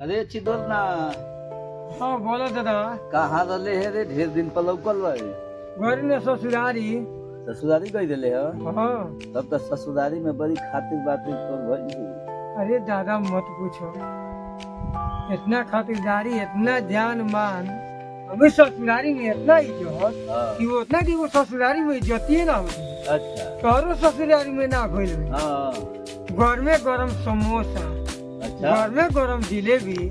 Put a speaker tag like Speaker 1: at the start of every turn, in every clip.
Speaker 1: अरे चिदोर ना।
Speaker 2: हाँ बोलो दादा।
Speaker 1: कहाँ रहे है रे? ढेर दिन पर लौकल रहे।
Speaker 2: घर में ससुरारी।
Speaker 1: ससुरारी गई रहे है?
Speaker 2: हाँ।
Speaker 1: तब तो ससुरारी में बड़ी खातिर बातें तो भई।
Speaker 2: अरे दादा मत पूछो, इतना खातिरदारी, इतना ध्यान मान, हमें ससुरारी में इतना इज्जत कि वो उतना कि वो ससुरारी में इज्जत ही ना होती।
Speaker 1: अच्छा।
Speaker 2: करो ससुरारी में ना खोल में।
Speaker 1: हाँ।
Speaker 2: घर में गरम समोसा,
Speaker 1: अच्छा।
Speaker 2: घर में गरम जिलेबी,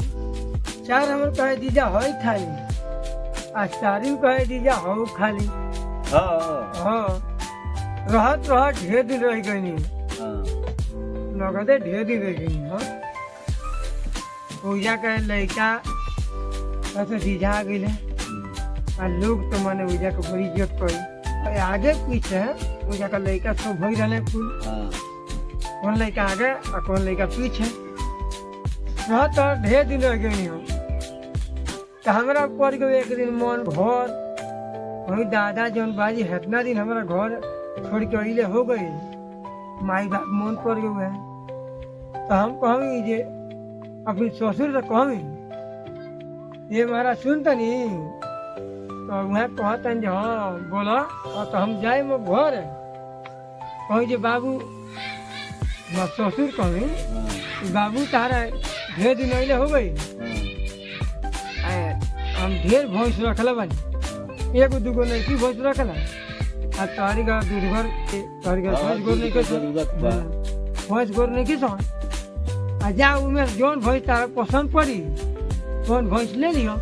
Speaker 2: चार हम कहे दीजा हई खाली, आज सारी कहे दीजा हऊ खाली।
Speaker 1: हाँ।
Speaker 2: हाँ रहत रहत ढेर दिन रह गई, नगदे ढेर दिन रह गई। हाँ पूजा के लड़का ऐसे दीजा आ गई और लोग तो मैंने पूजा को बड़ी इज्जत करी। आगे पीछे पूजा का लड़का सब भई रहे फूल, कौन लड़का आगे और कौन लड़का पीछे रहत तो ढेर दिन रह गई। हो तो हमारा पड़ गए एक दिन मन घर, वही दादा जौन बाजी इतना दिन हमारा घर छोड़ के अइले हो गई, माई बाप मन पड़ गए है। तो हम कहें जे अपनी ससुर से कहें ये हमारा सुनता नहीं, तो वह कहता जे हाँ बोला। और तो हम जाए मैं घर कहीं जे बाबू ससुर कहें बाबू तारा ढेर दिन अइले हो गई, हम ढेर भैंस रखल बानी, एगो दूगो नहीं की भैंस रखल आ तारी का दूध घर तारी का भैंस गोर नहीं के भैंस गोर नहीं के आ जा उमें जौन भैंस तारा पसंद पड़ी कौन भैंस ले लियो।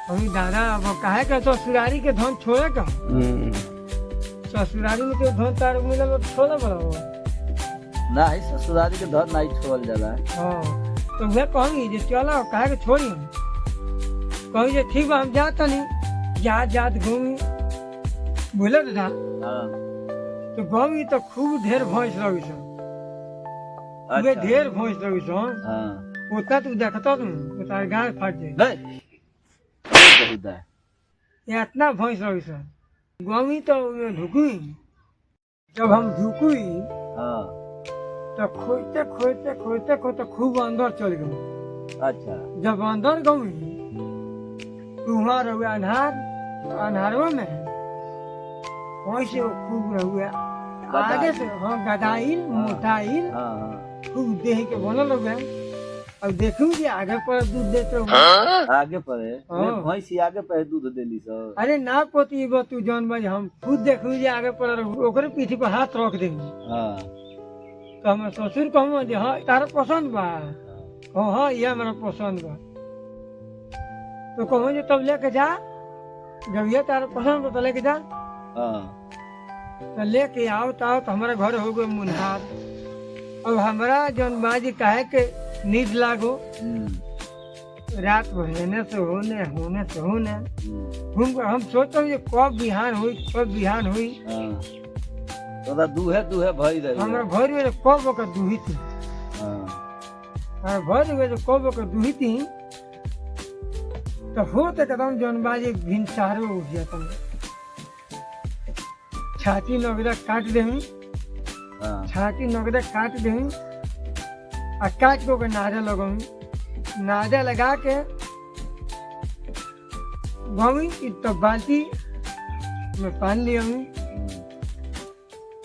Speaker 2: अभी दादा अब काहे का तो ससुरारी के धन छोड़े का, ससुरारी में तो धन तार मिलल तो छोड़े बड़ा
Speaker 1: ना है, ससुरारी के धन नहीं छोड़ल जाला।
Speaker 2: हाँ तो वह कहेंगे जे चलो काहे के छोड़ी, कहीं जे ठीक बा हम जाता नहीं जात जात घूमी बोले दादा। तो घूमी तो खूब ढेर भैंस रही सन, वे ढेर भैंस रही सन, उतना तू देखता तू तार गाय फाट जाए इतना भैंस रही सन। घूमी तो ढुकी, जब हम ढुकी तो खोजते खोजते खोजते खोजते खूब अंदर चल गए।
Speaker 1: अच्छा।
Speaker 2: जब अंदर गई वहाँ रहुए अन्हार, अन्हारवा में वैसे वो खूब रहुए आगे से। हाँ गदाइल मोटाइल खूब देह के बनल रहुए। अब देखू जी आगे पर दूध देते हुए
Speaker 1: आगे पर भैंस आगे पर दूध देली सब।
Speaker 2: अरे ना पोती तू जौन बाज हम खुद देखू जी आगे पर ओकरे पीठी पर हाथ रख देंगे। तो हम ससुर कहूँ जे हाँ तारा पसंद बा, हाँ ये हमारा पसंद बा। तो कहूँ जे तब लेके जा, जब ये तारा पसंद बा तो लेके जा। तो लेके आओ तो हमारे घर हो गए मुनहार। अब हमारा जौन बाजी काहे के नींद लागो, रात भर हेने से होने होने से होने घूम हम सोचते हैं कब बिहान हुई कब बिहान हुई।
Speaker 1: तोरा दूहे दूहे भई रही
Speaker 2: हमरा भर में कब ओकर दूही थी, भर में कब ओकर दूही थी। तो होते एकदम जौन बाजी भिनसारो उठ जाता, छाती नगदा काट देही, छाती नगदा काट देही और काट के ओकर नाजा लगाऊँ, नाजा लगा के घूमी तो बाल्टी में पानी ले आऊँ।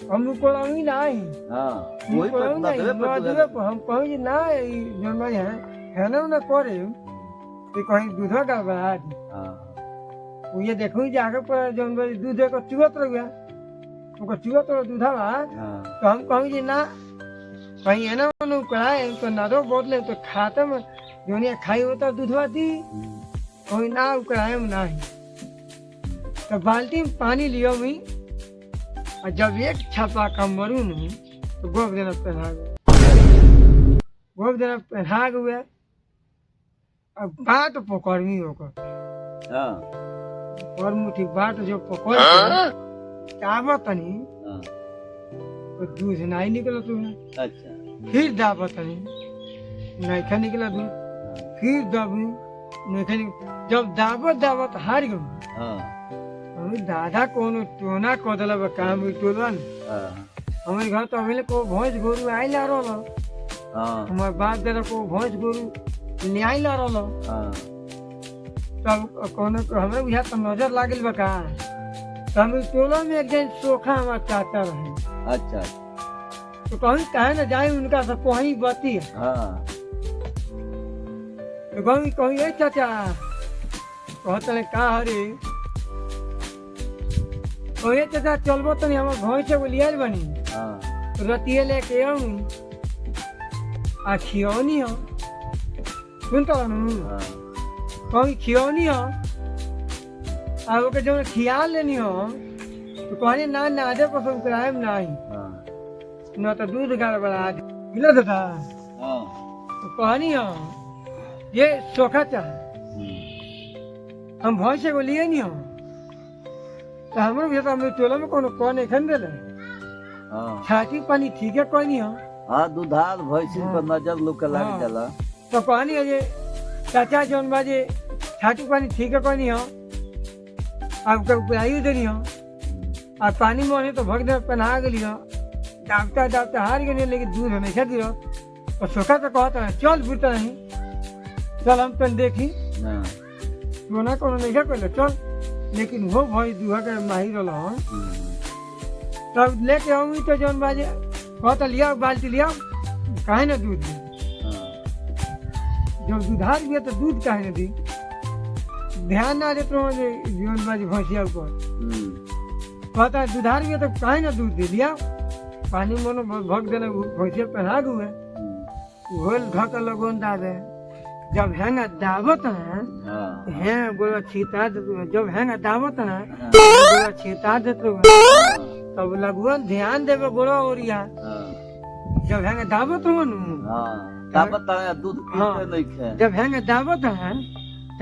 Speaker 2: हम कोलाऊंगी नहीं, हम कहूँ ना जौन भाई है ना ना करे कहीं दूध का बढ़ा दी। ये देखू आगे पर जौन भाई दूध को चुवत रह गया, चुवत रह दूधा बा। तो हम कहूँ जी ना कहीं है ना उकड़ाए तो नादो बोतले तो खाते में जोनिया खाई होता दूधवा दी, कहीं ना उकड़ाए में नहीं। तो बाल्टी में पानी लियो मी, और जब एक छापा कम मरू नहीं तो गोब देना पहना गए, गोब देना पहना गए। अब बाट पकड़मी होकर और मुठी बाट जो पकड़ दाबत नहीं तो दूध नहीं निकला तुम्हें।
Speaker 1: अच्छा।
Speaker 2: फिर दाबत नहीं नहीं निकला दूध, फिर दाबी नहीं, जब दाबत दाबत हार गई। दादा कोनो टोना कदला बा काम टोलन हमारे घर तो अभी को भैंस गोरू आइल आ रहा, हमारे बाप दादा को भैंस गोरू न्याय ला रहो
Speaker 1: हाँ
Speaker 2: तब कोनो हमें बुझा तो नजर लागल बा का तो हम टोला में एक दिन सोखा हमार चाचा रहे
Speaker 1: अच्छा
Speaker 2: तो कहीं कहे ना जाए उनका सब कहीं बती है
Speaker 1: हाँ
Speaker 2: तो कहीं कहीं ए चाचा कहते का हरे ओए चाचा चलबो तो हमार भैंस से लियाल बनी
Speaker 1: हाँ
Speaker 2: रतिये लेके आऊं आ खियौनी हो सुन तो
Speaker 1: हाँ
Speaker 2: कहीं खियौनी हो आ ओके जो खिया लेनी हो तो कहनी ना नादे पसंद कराए नहीं
Speaker 1: हाँ
Speaker 2: न तो दूध गड़बड़ा मिला था
Speaker 1: हाँ
Speaker 2: तो कहनी हो ये सोखा चाहे हम भैंस को लिए नहीं हो तो हमारे भी तो टोला में कौन एखन दे
Speaker 1: हाँ
Speaker 2: छाती पानी ठीक है कोई नहीं हो
Speaker 1: हाँ दुधार भैंसी पर नजर लोग के लाग
Speaker 2: हाँ।
Speaker 1: जाला
Speaker 2: तो कहनी है जे चाचा जौन बाजे छाती पानी ठीक है कोई नहीं हो आपका उपराई देनी हो आ पानी में तो भग दे पहना गई हो दावता दावता हार गए लेकिन दूध हमेशा दियो और सोखा तो कहता है चल बुता नहीं चल हम तन देखी
Speaker 1: हाँ
Speaker 2: सोना कोनो नहीं कर चल लेकिन वो भाई दुहा के माहिर रहा तब लेके आऊंगी तो जौन बाजे कहता लिया बाल्टी लिया काहे ना दूध दी जब दुधार भी है तो दूध काहे ना दी ध्यान ना देते हो जौन बाजे भैंसिया ऊपर कहता दुधार भी है तो काहे ना दूध दे लिया पानी मोनो भग देना भैंसिया पहना हुए होल ढक लगोन दावे जब हैंगा दावत है हैं गोला छीता जब हैंगा दावत है गोला छीता देते तब लगुन ध्यान देवे गोला ओरिया जब हैंगा दावत हो नु
Speaker 1: का बताया दूध पीते नहीं खे
Speaker 2: जब हैंगा दावत है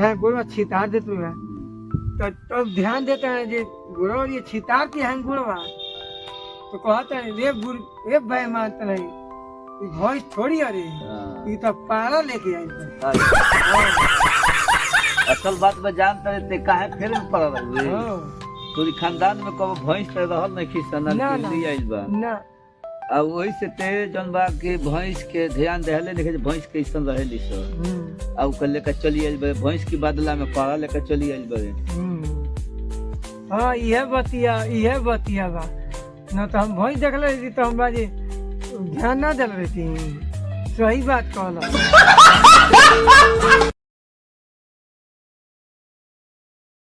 Speaker 2: तो गोला छीता देते है तो तब ध्यान देते हैं जे गोला और ये छीता के हैं गोलवा तो कहते हैं रे भाई मानते नहीं भैंस थोड़ी अरे ये तो पारा लेके आई
Speaker 1: असल बात में जानते रहते काहे फेर में पड़ रहे तोरी खानदान में कब भैंस पे रहल नहीं खिसना के आइल बा
Speaker 2: ना
Speaker 1: आ वही से ते जन बा के भैंस के ध्यान देहले देखे भैंस कैसन रहेली सो आ उ कल लेकर चली आइल बे भैंस की बदला में पारा लेकर चली आइल बे
Speaker 2: हां ये बतिया बा न तो हम भैंस देख ले तो हम बाजी ध्यान ना दे रही थी सही बात कहला